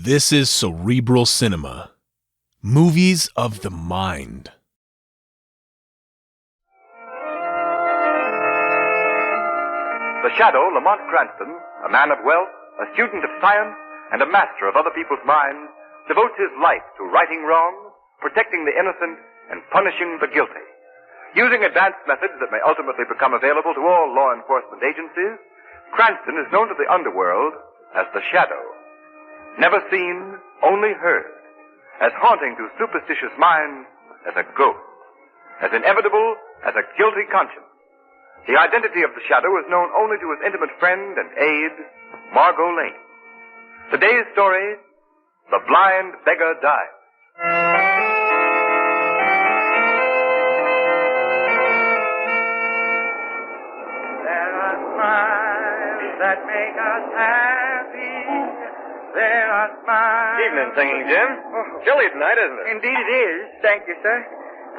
This is Cerebral Cinema. Movies of the mind. The shadow, Lamont Cranston, a man of wealth, a student of science, and a master of other people's minds, devotes his life to righting wrongs, protecting the innocent, and punishing the guilty. Using advanced methods that may ultimately become available to all law enforcement agencies, Cranston is known to the underworld as the Shadow. Never seen, only heard. As haunting to superstitious minds as a ghost. As inevitable as a guilty conscience. The identity of the Shadow is known only to his intimate friend and aide, Margot Lane. Today's story, The Blind Beggar Dies. There are smiles that make us happy. There are smiles. Evening, Singing Jim. Chilly tonight, isn't it? Indeed it is. Thank you, sir.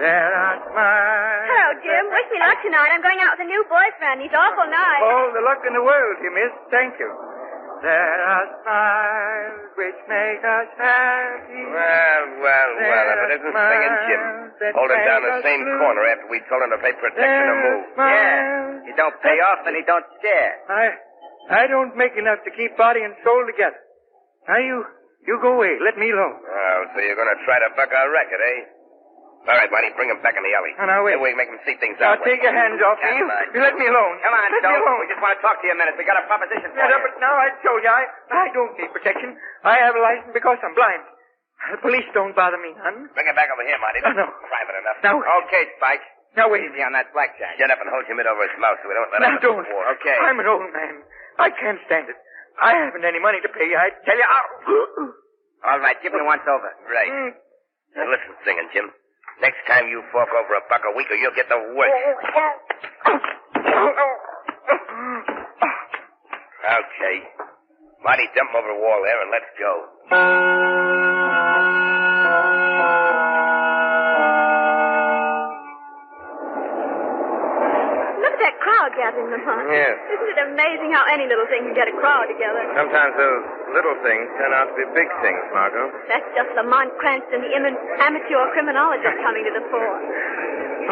There are smiles. Hello, Jim. Wish me luck tonight. I'm going out with a new boyfriend. He's awful nice. All the luck in the world, you miss. Thank you. There are smiles which make us happy. Well, if it isn't Singing Jim. Holding down the same corner after we told him to pay protection to move. Yeah. You don't pay off, then he don't scare. I don't make enough to keep body and soul together. Now, you go away. Let me alone. Oh, so you're going to try to buck our racket, eh? All right, Whitey, bring him back in the alley. Now, wait. Then we make him see things Now, out. take your hands off me. You let me alone. Come on, let me Joe. alone. We just want to talk to you a minute. We got a proposition for Yeah, you. but now I told you, I don't need protection. I have a license because I'm blind. The police don't bother me none. Bring him back over here, Marty. No. Private enough. Now, Okay, Spike. Now, wait. Easy on that blackjack. Get up and hold your mid over his mouth so we don't let Now, him don't. war. Okay. I'm an old man. I can't stand it. I haven't any money to pay you. I tell you, All right, give me once over. Right. Now, listen, Singing Jim. Next time you fork over $1 a week or you'll get the worst. Okay. Marty, dump him over the wall there and let's go. Look at that crowd gathering, Lamont. Yes. Isn't it amazing how any little thing can get a crowd together? Sometimes those little things turn out to be big things, Margot. That's just Lamont Cranston, the amateur criminologist, coming to the fore.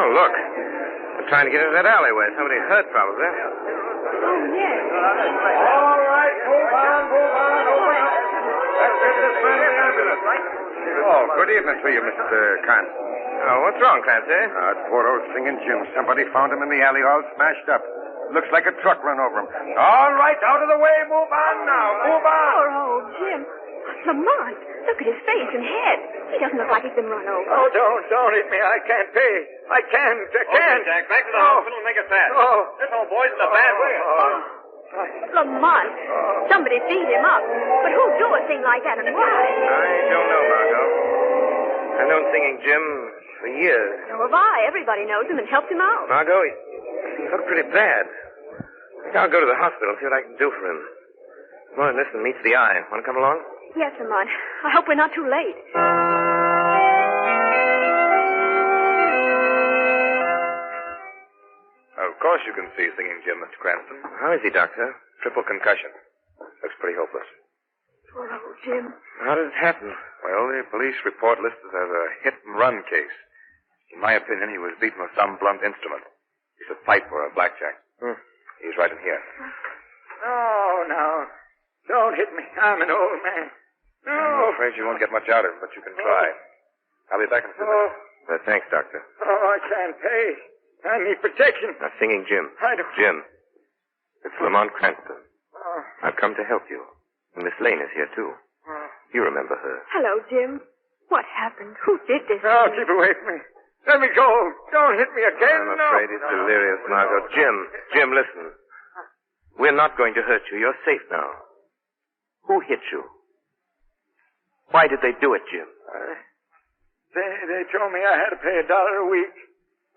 Oh, look. They're trying to get into that alleyway. Somebody hurt, probably. Oh, yes. All right, move on. Oh, good evening to you, Mr. Cranston. Oh, what's wrong, Clancy? It's poor old Singing Jim. Somebody found him in the alley all smashed up. Looks like a truck run over him. All right, out of the way. Move on now. Move on. Poor old Jim. Lamont, look at his face and head. He doesn't look like he's been run over. Oh, don't hit me. I can't pay. I can't. Okay, Jack, back to the hospital and make it fast. Oh. This old boy's in a bad way. Lamont, somebody beat him up. But who'd do a thing like that and why? I don't know, Margot. I've known Singing Jim for years. So have I. Everybody knows him and helps him out. Margot, he looked pretty bad. I think I'll go to the hospital, see what I can do for him. More than this than meets the eye. Want to come along? Yes, Lamont. I hope we're not too late. Of course you can see Singing Jim, Mr. Cranston. How is he, Doctor? Triple concussion. Looks pretty hopeless. Poor old Jim. How did it happen? Well, the police report lists it as a hit-and-run case. In my opinion, he was beaten with some blunt instrument. It's a pipe or a blackjack. He's right in here. Oh, no. Don't hit me. I'm an old man. No. I'm afraid you won't get much out of him, but you can try. I'll be back in a few minutes. Thanks, Doctor. Oh, I can't pay. I need protection. Now, Singing Jim. I don't... Jim, it's Lamont Cranston. Oh. I've come to help you. And Miss Lane is here, too. You remember her. Hello, Jim. What happened? Who did this? Oh, keep away from me. Let me go. Don't hit me again. I'm afraid he's delirious, Margot. Jim, listen. We're not going to hurt you. You're safe now. Who hit you? Why did they do it, Jim? They told me I had to pay $1 a week,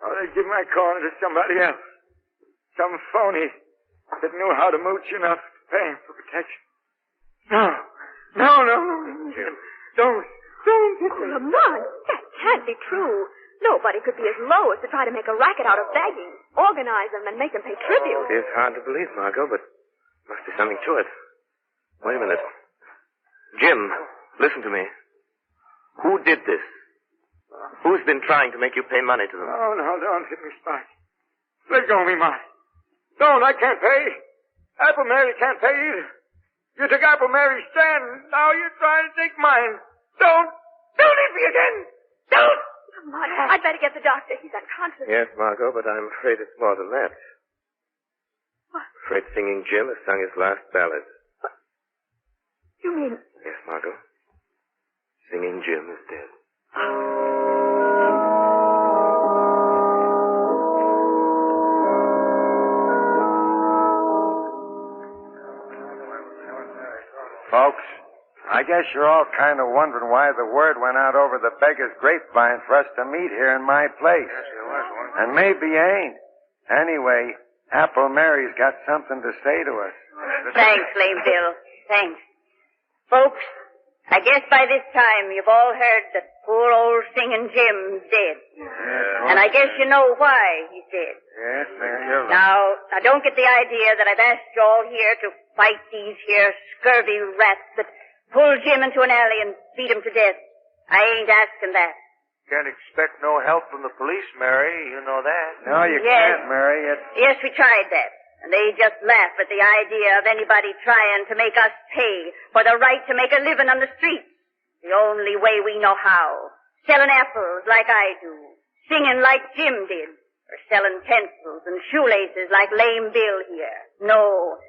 or they'd give my corner to somebody else. Some phony that knew how to mooch enough to pay him for protection. No. Jim. Don't. Oh, Lamont, that can't be true. Nobody could be as low as to try to make a racket out of begging, organize them, and make them pay tribute. It's hard to believe, Margot, but must be something to it. Wait a minute. Jim, Listen to me. Who did this? Who's been trying to make you pay money to them? Oh, no, don't hit me, Spike. Let go of me, Marty. Don't, I can't pay. Apple Mary can't pay either. You took Apple Mary's stand, now you're trying to take mine. Don't hit me again. Don't! Marty, I'd better get the doctor. He's unconscious. Yes, Margot, but I'm afraid it's more than that. What? I'm afraid Singing Jim has sung his last ballad. You mean... Yes, Margot. Singing Jim is dead. Folks, I guess you're all kind of wondering why the word went out over the beggar's grapevine for us to meet here in my place. And maybe you ain't. Anyway, Apple Mary's got something to say to us. Thanks, Lame Bill. Thanks. Folks, I guess by this time you've all heard that poor old Singing Jim's dead. Yeah. And I guess you know why he's dead. Yes, Mary, you're right. Now, don't get the idea that I've asked you all here to fight these here scurvy rats that pull Jim into an alley and beat him to death. I ain't asking that. Can't expect no help from the police, Mary. You know that. No, you Yes. can't, Mary. Yes, we tried that. And they just laugh at the idea of anybody trying to make us pay for the right to make a living on the streets. The only way we know how. Selling apples like I do. Singing like Jim did. Or selling pencils and shoelaces like Lame Bill here. No,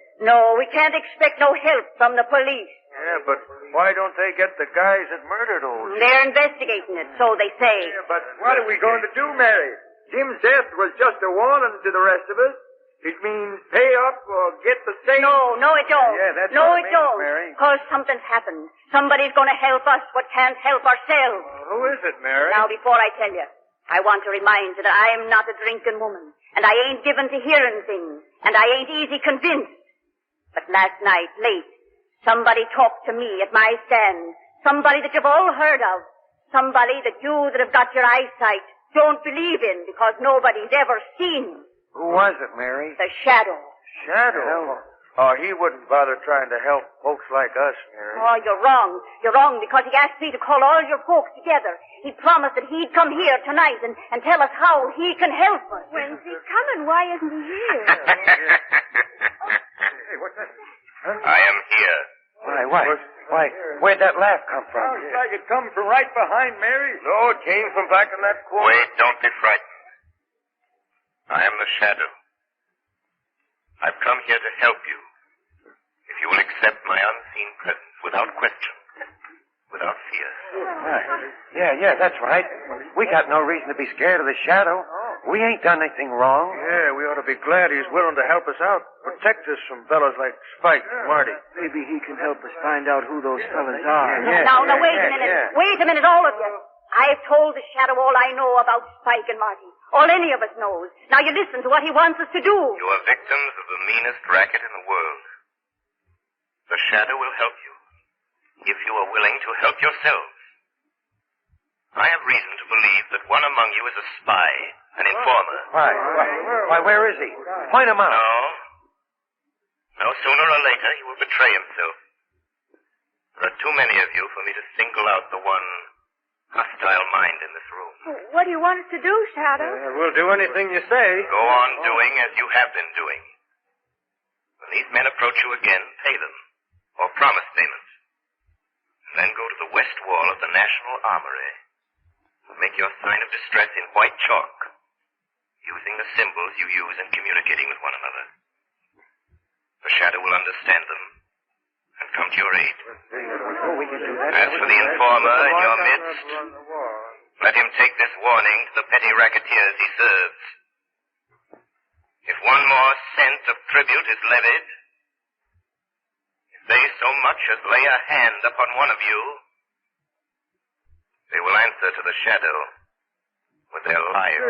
we can't expect no help from the police. Yeah, but why don't they get the guys that murdered old Jim? They're investigating it, so they say. Yeah, but what are we going to do, Mary? Jim's death was just a warning to the rest of us. It means pay up or get the same... No, it don't. Yeah, that's no, what it it means, don't. Mary. Because something's happened. Somebody's going to help us what can't help ourselves. Who is it, Mary? Now, before I tell you, I want to remind you that I'm not a drinking woman, and I ain't given to hearing things, and I ain't easy convinced. But last night, late, somebody talked to me at my stand. Somebody that you've all heard of. Somebody that you that have got your eyesight don't believe in because nobody's ever seen. Who was it, Mary? The Shadow. Shadow? Oh, he wouldn't bother trying to help folks like us, Mary. Oh, you're wrong. You're wrong because he asked me to call all your folks together. He promised that he'd come here tonight and tell us how he can help us. When's he coming? Why isn't he here? Hey, what's that? Huh? I am here. Why, where'd that laugh come from? Sounds like it come from right behind Mary. No, it came from back in that corner. Wait, don't be frightened. I am the Shadow. I've come here to help you. If you will accept my unseen presence without question, without fear. Yeah, that's right. We got no reason to be scared of the Shadow. We ain't done anything wrong. Yeah, we ought to be glad he's willing to help us out. Protect us from fellas like Spike and Marty. Maybe he can help us find out who those fellas are. Yeah. Now, wait a minute. Yeah. Wait a minute, all of you. I've told the Shadow all I know about Spike and Marty. All any of us knows. Now you listen to what he wants us to do. You are victims of the meanest racket in the world. The Shadow will help you, if you are willing to help yourselves. I have reason to believe that one among you is a spy, an informer. Why, where is he? Point him out. No, sooner or later he will betray himself. There are too many of you for me to single out the one hostile mind in this room. What do you want us to do, Shadow? We'll do anything you say. Go on doing as you have been doing. When these men approach you again, pay them, or promise payment. And then go to the west wall of the National Armory. Make your sign of distress in white chalk, using the symbols you use in communicating with one another. The Shadow will understand them and come to your aid. As for the informer in your midst, let him take this warning to the petty racketeers he serves. If one more cent of tribute is levied, if they so much as lay a hand upon one of you, they will answer to the Shadow with their lives.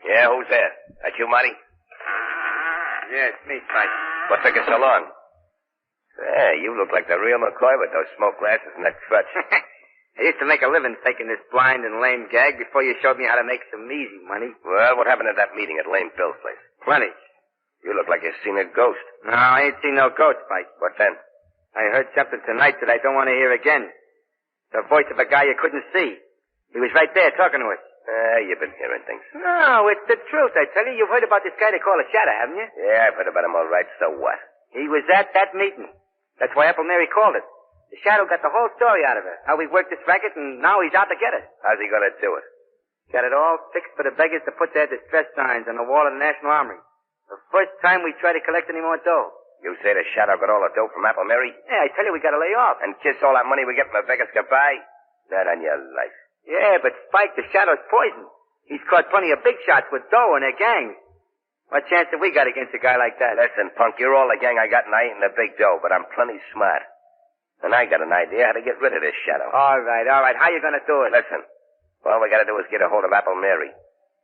Yeah, who's there? That you, Marty? Yeah, it's me, Spike. What took you so long? Yeah, you look like the real McCoy with those smoke glasses and that crutch. I used to make a living faking this blind and lame gag before you showed me how to make some easy money. Well, what happened at that meeting at Lame Bill's place? Plenty. You look like you've seen a ghost. No, I ain't seen no ghost, Spike. What then? I heard something tonight that I don't want to hear again. The voice of a guy you couldn't see. He was right there talking to us. You've been hearing things. No, it's the truth, I tell you. You've heard about this guy they call a shadow, haven't you? Yeah, I've heard about him all right. So what? He was at that meeting. That's why Apple Mary called it. The shadow got the whole story out of her. How we worked this racket, and now he's out to get us. How's he gonna do it? Got it all fixed for the beggars to put their distress signs on the wall of the National Armory. The first time we try to collect any more dough. You say the shadow got all the dough from Apple Mary? Yeah, I tell you, we gotta lay off. And kiss all that money we get from the beggars goodbye? Not on your life. Yeah, but Spike, the shadow's poison. He's caught plenty of big shots with dough and their gangs. What chance have we got against a guy like that? Listen, punk, you're all the gang I got, and I ain't the big dough, but I'm plenty smart. And I got an idea how to get rid of this shadow. All right. How you gonna do it? Listen, all we gotta do is get a hold of Apple Mary.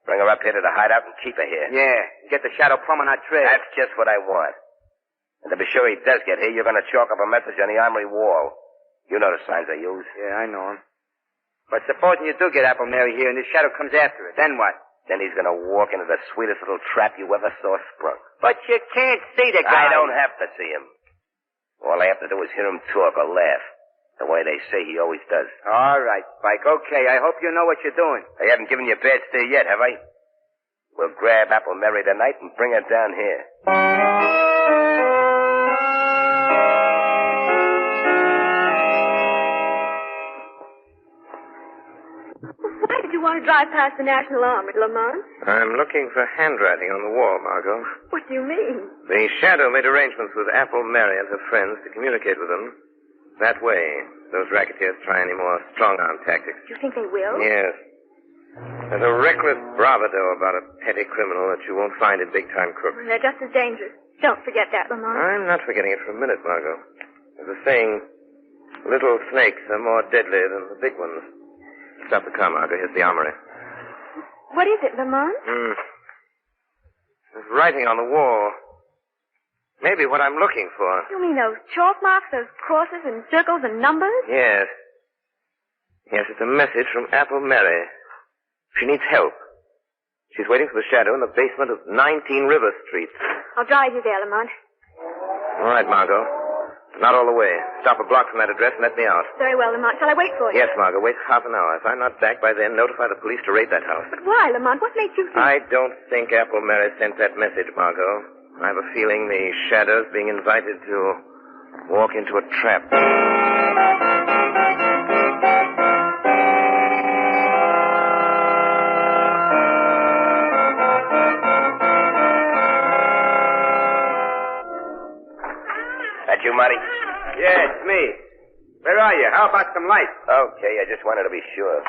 Bring her up here to the hideout and keep her here. Yeah, get the shadow plumb on our trail. That's just what I want. And to be sure he does get here, you're gonna chalk up a message on the armory wall. You know the signs I use. Yeah, I know 'em. But supposing you do get Apple Mary here and this shadow comes after it, then what? Then he's gonna walk into the sweetest little trap you ever saw sprung. But you can't see the guy. I don't have to see him. All I have to do is hear him talk or laugh. The way they say he always does. All right, Spike. Okay, I hope you know what you're doing. I haven't given you a bad steer yet, have I? We'll grab Apple Mary tonight and bring her down here. Why did you want to drive past the National Armory, Lamont? I'm looking for handwriting on the wall, Margot. What do you mean? The shadow made arrangements with Apple Mary and her friends to communicate with them. That way, those racketeers try any more strong-arm tactics. Do you think they will? Yes. There's a reckless bravado about a petty criminal that you won't find in big-time crooks. They're just as dangerous. Don't forget that, Lamont. I'm not forgetting it for a minute, Margot. There's a saying, little snakes are more deadly than the big ones. Stop the car, Margot. Here's the armory. What is it, Lamont? There's writing on the wall. Maybe what I'm looking for. You mean those chalk marks, those crosses and circles and numbers? Yes. Yes, it's a message from Apple Mary. She needs help. She's waiting for the shadow in the basement of 19 River Street. I'll drive you there, Lamont. All right, Margot. Not all the way. Stop a block from that address and let me out. Very well, Lamont. Shall I wait for you? Yes, Margot. Wait half an hour. If I'm not back by then, notify the police to raid that house. But why, Lamont? What makes you think... I don't think Apple Mary sent that message, Margot. I have a feeling the shadow's being invited to walk into a trap. That you, Marty? Yeah, it's me. Where are you? How about some light? Okay, I just wanted to be sure.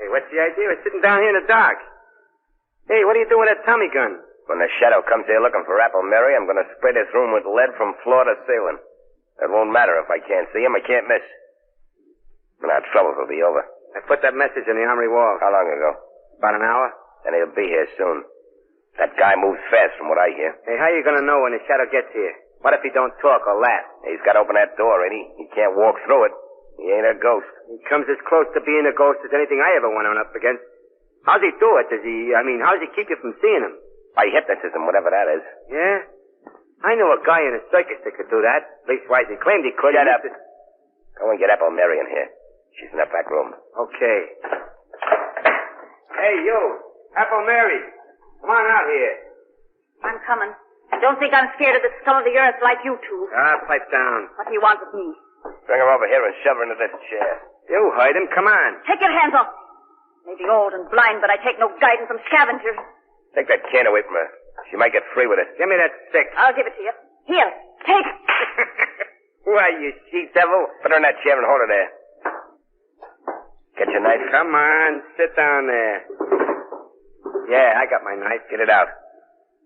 Hey, what's the idea? We're sitting down here in the dark. Hey, what are you doing with that Tommy gun? When the shadow comes here looking for Apple Mary, I'm going to spray this room with lead from floor to ceiling. It won't matter if I can't see him. I can't miss. And our troubles will be over. I put that message on the armory wall. How long ago? About an hour. Then he'll be here soon. That guy moves fast from what I hear. Hey, how are you going to know when the shadow gets here? What if he don't talk or laugh? He's got to open that door, ain't he? He can't walk through it. He ain't a ghost. He comes as close to being a ghost as anything I ever went on up against. How's he do it? How does he keep you from seeing him? By hypnotism, whatever that is. Yeah? I know a guy in a circus that could do that. Leastwise, he claimed he could. Shut up. Go and get Apple Mary in here. She's in the back room. Okay. Hey, you. Apple Mary. Come on out here. I'm coming. Don't think I'm scared of the scum of the earth like you two. Pipe down. What do you want with me? Bring her over here and shove her into this chair. You heard him. Come on. Take your hands off. Maybe old and blind, but I take no guidance from scavengers. Take that can away from her. She might get free with it. Give me that stick. I'll give it to you. Here, take it. Why, you she-devil. Put her in that chair and hold her there. Get your knife. Come on, sit down there. Yeah, I got my knife. Get it out.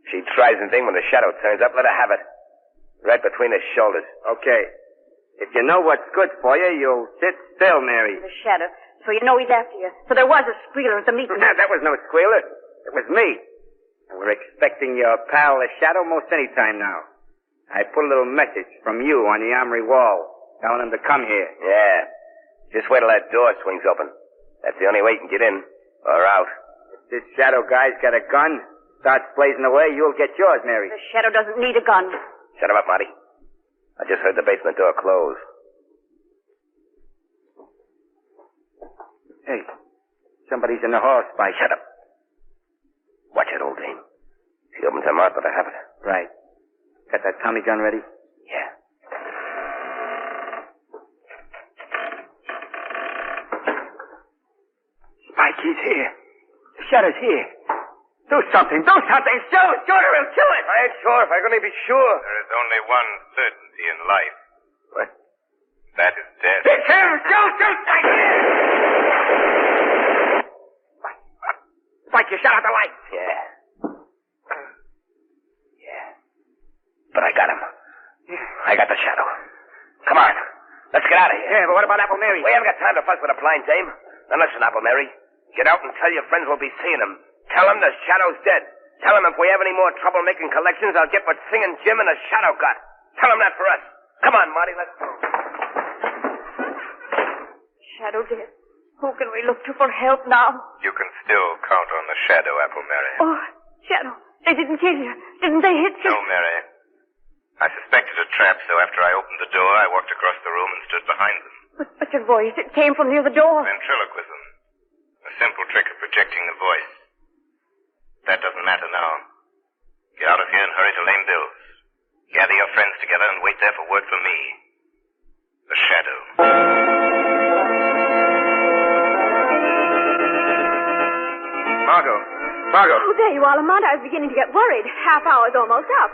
If she tries anything when the shadow turns up, let her have it. Right between the shoulders. Okay. If you know what's good for you, you'll sit still, Mary. The shadow. So you know he's after you. So there was a squealer at the meeting. That was no squealer. It was me. And we're expecting your pal, the shadow, most any time now. I put a little message from you on the armory wall, telling him to come here. Yeah. Just wait till that door swings open. That's the only way you can get in. Or out. If this shadow guy's got a gun, starts blazing away, you'll get yours, Mary. The shadow doesn't need a gun. Shut him up, Marty. I just heard the basement door close. Hey, somebody's in the hall, Spike. Shut up. Watch it, old dame. If he opens her mouth, let her have it. Right. Got that Tommy gun ready? Yeah. Spike, he's here. The shadow's here. Do something. Do something. Shoot it or he'll kill it. I ain't sure if I can only be sure. There is only one certainty in life. What? That is death. It's him. Shoot, Spike. Spike, you shut out the light. Yeah. But I got him. I got the shadow. Come on. Let's get out of here. Yeah, but what about Apple Mary? We haven't got time to fuss with a blind dame. Now listen, Apple Mary. Get out and tell your friends we'll be seeing him. Tell them the shadow's dead. Tell them if we have any more trouble making collections, I'll get what Singing Jim and the shadow got. Tell them that for us. Come on, Marty, let's go. Shadow dead. Who can we look to for help now? You can still count on the shadow, Apple Mary. Oh, Shadow. They didn't kill you. Didn't they hit you? No, Mary. I suspected a trap, so after I opened the door, I walked across the room and stood behind them. But your voice, it came from near the door. Ventriloquism. A simple trick of projecting the voice. That doesn't matter now. Get out of here and hurry to Lame Bill's. Gather your friends together and wait there for word from me. The shadow. Margot. Oh, there you are, Lamont. I was beginning to get worried. Half hour's almost up.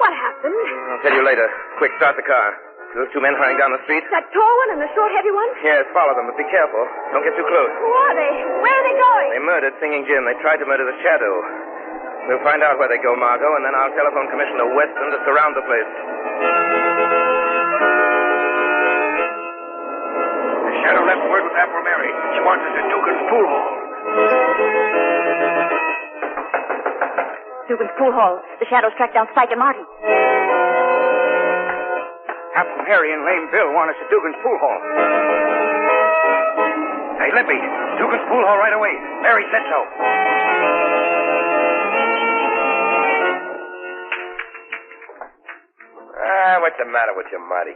What happened? I'll tell you later. Quick, start the car. Those two men hurrying down the street? That tall one and the short, heavy one? Yes, follow them, but be careful. Don't get too close. Who are they? Where are they going? They murdered Singing Jim. They tried to murder the shadow. We'll find out where they go, Margot, and then I'll telephone Commissioner Weston to surround the place. The shadow left word with Apple Mary. She wants us at Dugan's pool hall. Dugan's pool hall. The shadows tracked down Spike and Marty. Apple Mary and Lame Bill want us at Dugan's pool hall. Hey, Lippy. Dugan's pool hall right away. Mary said so. What's the matter with you, Marty?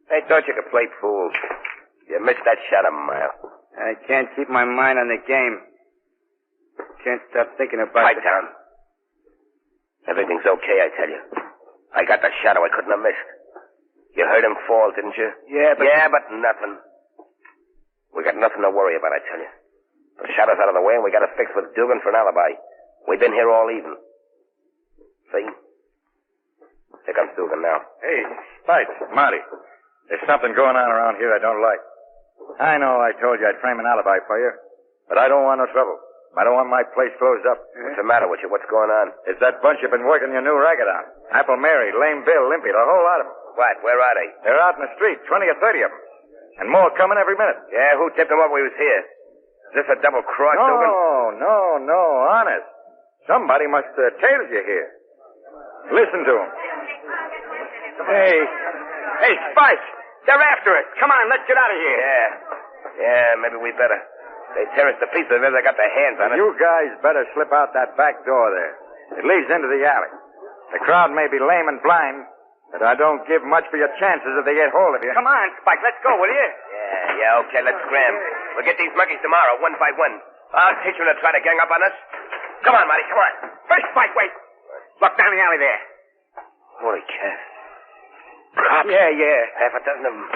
I thought you could play fool. You missed that shot a mile. I can't keep my mind on the game. Can't stop thinking about Pipe down. Everything's okay, I tell you. I got the shadow I couldn't have missed. You heard him fall, didn't you? Yeah, but nothing. We got nothing to worry about, I tell you. The shadow's out of the way, and we got it fixed with Dugan for an alibi. We've been here all evening. See? Here comes Dugan now. Hey, Spike, Marty. There's something going on around here I don't like. I know I told you I'd frame an alibi for you, but I don't want no trouble. I don't want my place closed up. What's the matter with you? What's going on? It's that bunch you've been working your new racket on. Apple Mary, Lame Bill, Limpy, the whole lot of them. What? Where are they? They're out in the street, 20 or 30 of them. And more coming every minute. Yeah, who tipped them up we was here? Is this a double cross, Dugan? No, honest. Somebody must have tailed you here. Listen to them. Hey, Spike. They're after us. Come on, let's get out of here. Yeah, maybe we better. They tear us to pieces if they got their hands on it. You guys better slip out that back door there. It leads into the alley. The crowd may be lame and blind, but I don't give much for your chances if they get hold of you. Come on, Spike, let's go, will you? Yeah, okay, let's scram. We'll get these monkeys tomorrow, one by one. I'll teach them to try to gang up on us. Come on, Marty, come on. First, Spike, wait. Look down the alley there. Holy cat. Cops? Yeah. Half a dozen of them.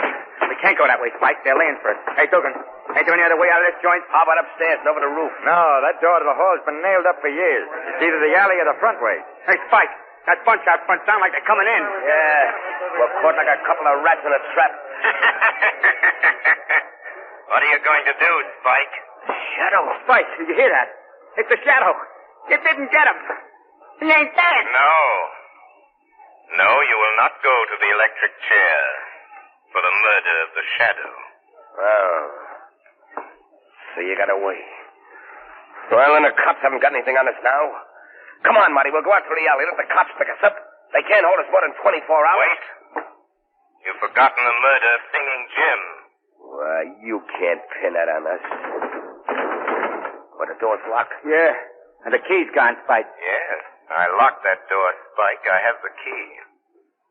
We can't go that way, Spike. They're laying for us. Hey, Dugan, ain't there any other way out of this joint? How about upstairs and over the roof? No, that door to the hall's been nailed up for years. It's either the alley or the front way. Hey, Spike, that bunch out front sound like they're coming in. Yeah, we're caught like a couple of rats in a trap. What are you going to do, Spike? Shadow. Spike, did you hear that? It's the shadow. You didn't get him. He ain't dead. No, you will not go to the electric chair for the murder of the shadow. Oh. So you got away. Well, then the cops haven't got anything on us now. Come on, Marty, we'll go out through the alley. Let the cops pick us up. They can't hold us more than 24 hours. Wait. You've forgotten the murder of Singing Jim. Why, you can't pin that on us. What, the door's locked? Yeah. And the key's gone, Spike. Yes, I locked that door, Spike. I have the key.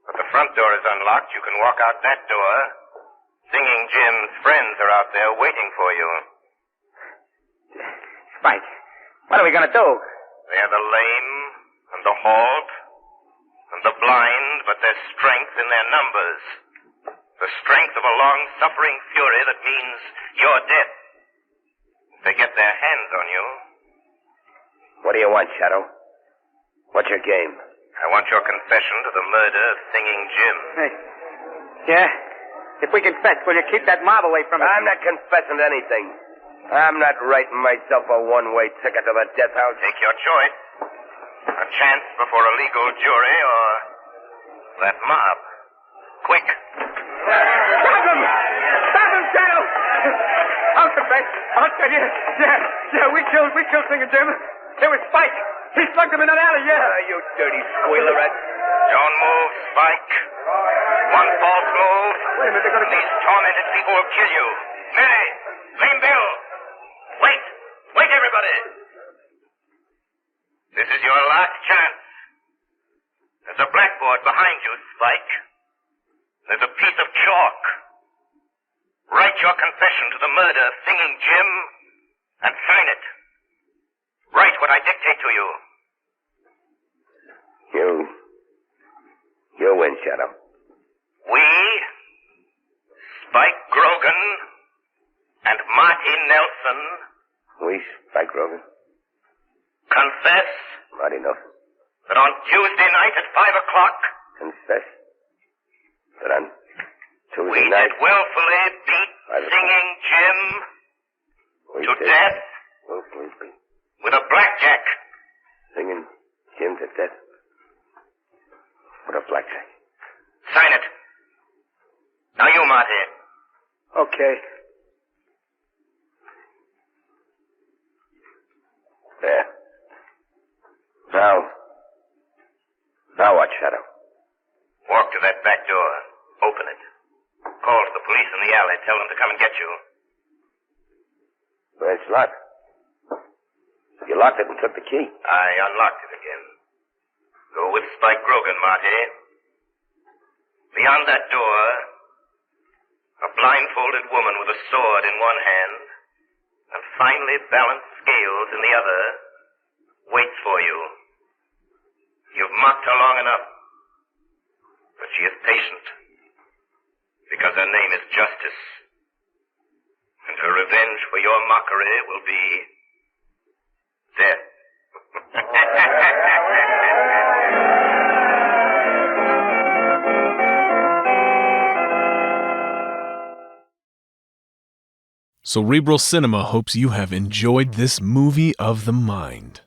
But the front door is unlocked. You can walk out that door. Singing Jim's friends are out there waiting for you. Spike, what are we going to do? They're the lame and the halt and the blind, but there's strength in their numbers. The strength of a long-suffering fury that means your death. If they get their hands on you. What do you want, Shadow? What's your game? I want your confession to the murder of Singing Jim. Hey. Yeah? If we confess, will you keep that mob away from us? I'm not confessing to anything. I'm not writing myself a one-way ticket to the death house. Take your choice. A chance before a legal jury or that mob. Quick. Stop him! Stop him, Shadow! I'll confess. I'll tell you. Yeah, we killed Singing Jim. It was Spike. He slugged him in an alley, yeah. You dirty squealerette. Don't move, Spike. One false move. Wait a minute, they're going to... These tormented people will kill you. Mary! Lame Bill! Wait! Wait, everybody! This is your last chance. There's a blackboard behind you, Spike. There's a piece of chalk. Write your confession to the murder of Singing Jim and sign it. Write what I dictate to you. You win, Shadow. We, Spike Grogan and Marty Nelson, We, Spike Grogan. confess Marty Nelson. that on Tuesday night at 5 o'clock, Confess that on we Tuesday night... did willfully beat Singing Jim to death willfully beat with a blackjack. Singing Jim to death with a blackjack. Sign it. Now you, Marty. Okay. There. Now what, Shadow? Walk to that back door. Open it. Call to the police in the alley. Tell them to come and get you. Well, it's locked. You locked it and took the key. I unlocked it again. Go with Spike Grogan, Marty. Beyond that door, a blindfolded woman with a sword in one hand and finely balanced scales in the other waits for you. You've mocked her long enough, but she is patient because her name is Justice, and her revenge for your mockery will be death. Cerebral Cinema hopes you have enjoyed this movie of the mind.